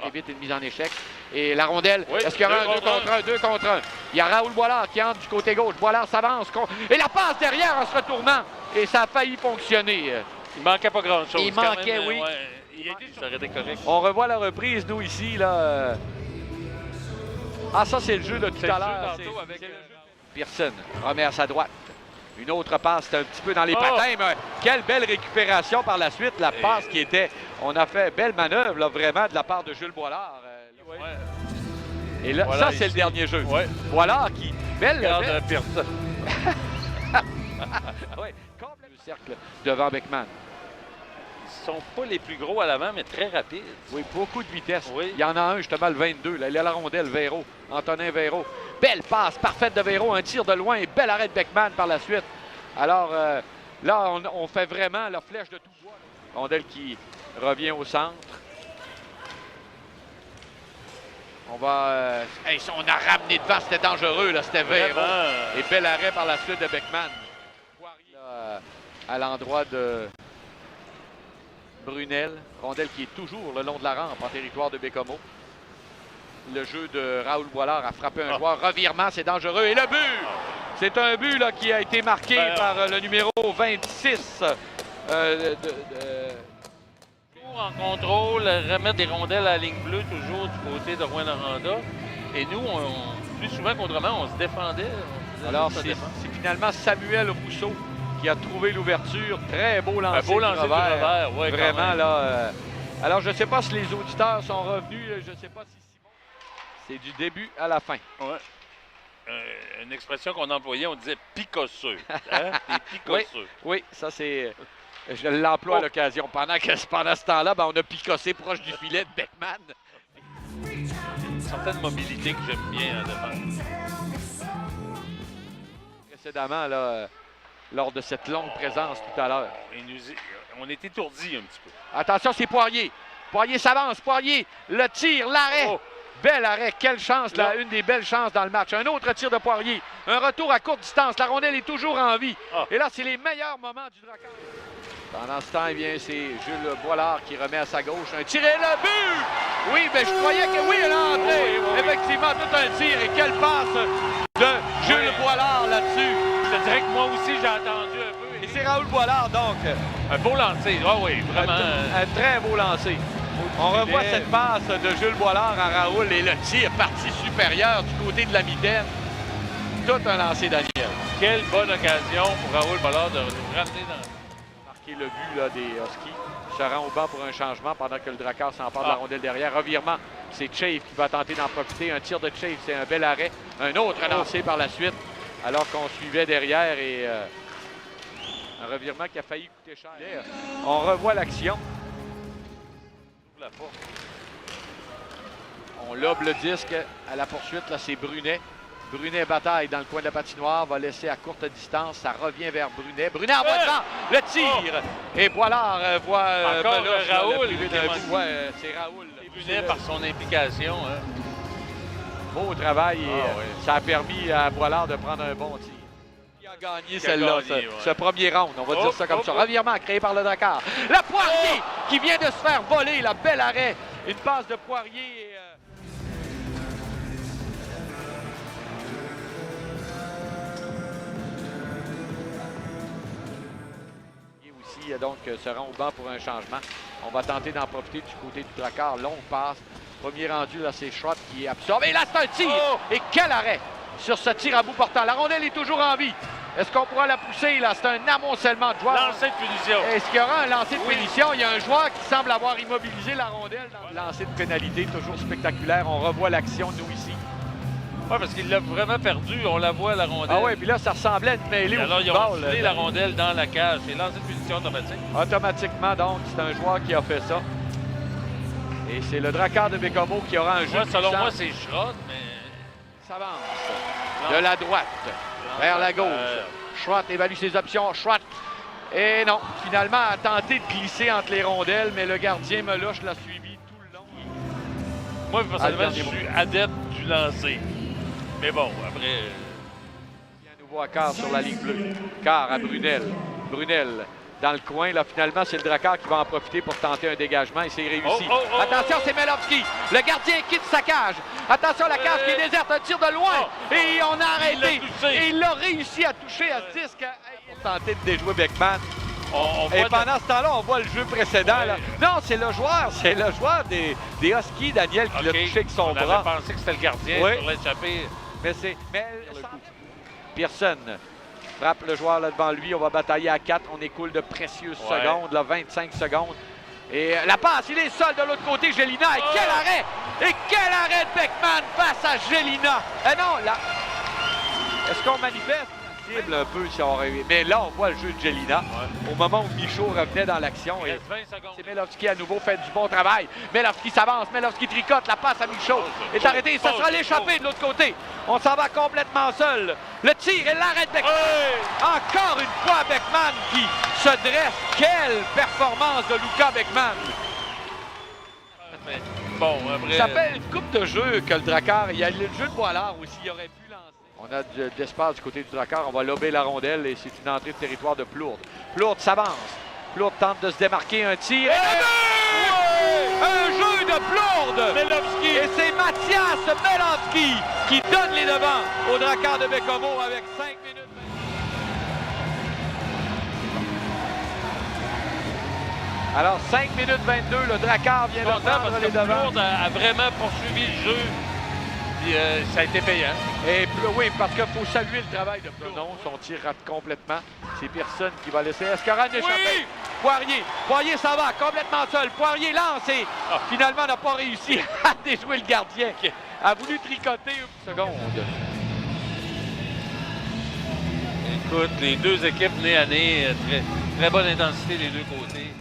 évite une mise en échec. Et la rondelle, oui, est-ce qu'il y aura un 2 contre 1? 2 contre 1. Il y a Raoul Boilard qui entre du côté gauche. Boilard s'avance. Et la passe derrière en se retournant. Et ça a failli fonctionner. Il manquait pas grand-chose. Il manquait, oui. Ça aurait été correct. On revoit la reprise, nous, ici. Là. Ah, ça, c'est le jeu de tout à l'heure. Pearson remet à sa droite. Une autre passe, c'était un petit peu dans les patins, mais quelle belle récupération par la suite. La passe qui était... On a fait belle manœuvre, là, vraiment, de la part de Jules Boilard. Et là, voilà, ça, c'est le dernier jeu. Boilard qui... Belle Pearson. Complètement le cercle devant Beckman. Ils sont pas les plus gros à l'avant, mais très rapides. Oui, beaucoup de vitesse. Oui. Il y en a un, justement, le 22. Là, il a la rondelle, Véro. Antonin Véro. Belle passe parfaite de Véro. Un tir de loin et bel arrêt de Beckman par la suite. Alors, là, on fait vraiment la flèche de tout bois. Rondelle qui revient au centre. On va... on a ramené devant, c'était dangereux, là. C'était Véro. Et bel arrêt par la suite de Beckman. Là, à l'endroit de... Brunel, rondelle qui est toujours le long de la rampe en territoire de Bécomo. Le jeu de Raoul Boilard a frappé un joueur. Revirement, c'est dangereux. Et le but! C'est un but là, qui a été marqué par le numéro 26. En contrôle, remettre des rondelles à la ligne bleue, toujours du côté de Rouyn-Noranda. Et nous, plus souvent qu'autrement, on se défendait. Alors, c'est finalement Samuel Rousseau qui a trouvé l'ouverture. Très beau lancer, du revers. Ouais, vraiment, là. Alors, je ne sais pas si les auditeurs sont revenus. Je ne sais pas si Simon... C'est du début à la fin. Ouais. Une expression qu'on employait, on disait picosseux. Hein? Des picosseux. Oui, ça, c'est... Je l'emploie à l'occasion. Pendant ce temps-là, on a picossé proche du filet de Beckman. Une certaine mobilité que j'aime bien en défense. Précédemment, là... lors de cette longue présence tout à l'heure. On est étourdis un petit peu. Attention, c'est Poirier. Poirier s'avance. Poirier, le tir, l'arrêt. Bel arrêt. Quelle chance, là. Une des belles chances dans le match. Un autre tir de Poirier. Un retour à courte distance. La rondelle est toujours en vie. Et là, c'est les meilleurs moments du Drakkar. Pendant ce temps, eh bien, c'est Jules Boilard qui remet à sa gauche. Un tir et le but! Oui, mais je croyais que oui, elle a entré. Effectivement, tout un tir. Et quelle passe de Jules Boilard là-dessus. Je te dirais que moi aussi, j'ai entendu un peu. Et c'est Raoul Boilard, donc. Un beau lancer. Oui, vraiment. Un très beau lancer. On revoit cette passe de Jules Boilard à Raoul et le tir parti supérieur du côté de la mitaine. Tout un lancer, Daniel. Quelle bonne occasion pour Raoul Boilard de nous ramener dans... Marquer le but là, des Huskies. Se rend au banc pour un changement pendant que le Drakkar s'empare de la rondelle derrière. Revirement, c'est Chave qui va tenter d'en profiter. Un tir de Chave, c'est un bel arrêt. Un autre lancé par la suite. Alors qu'on suivait derrière et un revirement qui a failli coûter cher. On revoit l'action. On lobe le disque à la poursuite. Là, c'est Brunet. Brunet bataille dans le coin de la patinoire. Va laisser à courte distance. Ça revient vers Brunet. Brunet en voie devant. Le tir. Et Boilard voit encore Meloche, Raoul. C'est Raoul. Et Brunet par son implication. Hein. Beau travail. Et ça a permis à Boilard de prendre un bon tir. Il a gagné celle-là, ce premier round. On va dire ça comme ça. Revirement créé par le Drakkar. La Poirier qui vient de se faire voler. La belle arrêt. Une passe de Poirier. Aussi, donc, se rend au banc pour un changement. On va tenter d'en profiter du côté du Drakkar. Longue passe. Premier rendu, là, c'est Schrott qui absorbe. Et là, c'est un tir! Et quel arrêt sur ce tir à bout portant. La rondelle est toujours en vie. Est-ce qu'on pourra la pousser, là? C'est un amoncellement de joueurs. Lancer de punition. Est-ce qu'il y aura un lancer de punition? Il y a un joueur qui semble avoir immobilisé la rondelle. Dans le lancer de pénalité, toujours spectaculaire. On revoit l'action, nous, ici. Oui, parce qu'il l'a vraiment perdu. On la voit, la rondelle. Ah oui, puis là, ça ressemblait à une mêlée au football. Alors, ils ont la rondelle dans la cage. C'est lancé de punition automatique. Automatiquement, donc, c'est un joueur qui a fait ça. Et c'est le Drakkar de Bécomo qui aura un jeu selon moi, c'est Schrott, mais... S'avance de la droite vers la gauche. Schrott évalue ses options. Schrott. Et non, finalement, a tenté de glisser entre les rondelles, mais le gardien Meloche l'a suivi tout le long. Moi, personnellement, je suis adepte du lancer. Mais bon, après... Il y a un nouveau quart sur la ligne bleue. Quart à Brunel. Brunel dans le coin. Là, finalement, c'est le Drakkar qui va en profiter pour tenter un dégagement et c'est réussi. Oh. Attention, c'est Melovski. Le gardien quitte sa cage. Attention, la cage qui est déserte. Un tir de loin. Et on a arrêté. Et il a réussi à toucher à disque. Il a tenté de déjouer Beckman. Et pendant ce temps-là, on voit le jeu précédent. Là. Non, c'est le joueur des Huskies, Daniel, qui l'a touché avec son bras. On pensé que c'était le gardien sur l'échappée. Mais Pearson frappe le joueur là devant lui. On va batailler à 4. On écoule de précieuses secondes, là, 25 secondes. Et la passe, il est seul de l'autre côté, Gélina. Et quel arrêt! Et quel arrêt de Beckman face à Gélina! Eh non, là... Est-ce qu'on manifeste? Un peu si on rêvait. Mais là, on voit le jeu de Gélina. Au moment où Michaud revenait dans l'action. C'est Melovski à nouveau fait du bon travail. Melovski s'avance, Melovski tricote, la passe à Michaud est arrêtée. Ça sera l'échappée de l'autre côté. On s'en va complètement seul. Le tir et l'arrêt de Beckman. Encore une fois, Beckman qui se dresse. Quelle performance de Luka Beckman. Bon, après... Ça fait une coupe de jeu que le Drakkar. Il y a le jeu de Boilard aussi. Il aurait pu lancer. On a de l'espace du côté du Drakkar. On va lober la rondelle et c'est une entrée de territoire de Plourde. Plourde s'avance. Plourde tente de se démarquer. Un tir. Un jeu de Plourde. Melovski. Et c'est Mathias Melovski qui donne les devants au Drakkar de Bécomo avec 5 minutes. Alors, 5 minutes 22, le Drakkar vient de prendre les devants. Plourde a vraiment poursuivi le jeu. Puis, ça a été payant. Et oui, parce qu'il faut saluer le travail de Plourde. Non, son tir rate complètement. C'est Pearson qui va laisser Escaran échapper. Poirier s'en va complètement seul. Poirier lance et finalement n'a pas réussi à déjouer le gardien. A voulu tricoter une seconde. Écoute, les deux équipes nez à nez, très bonne intensité des deux côtés.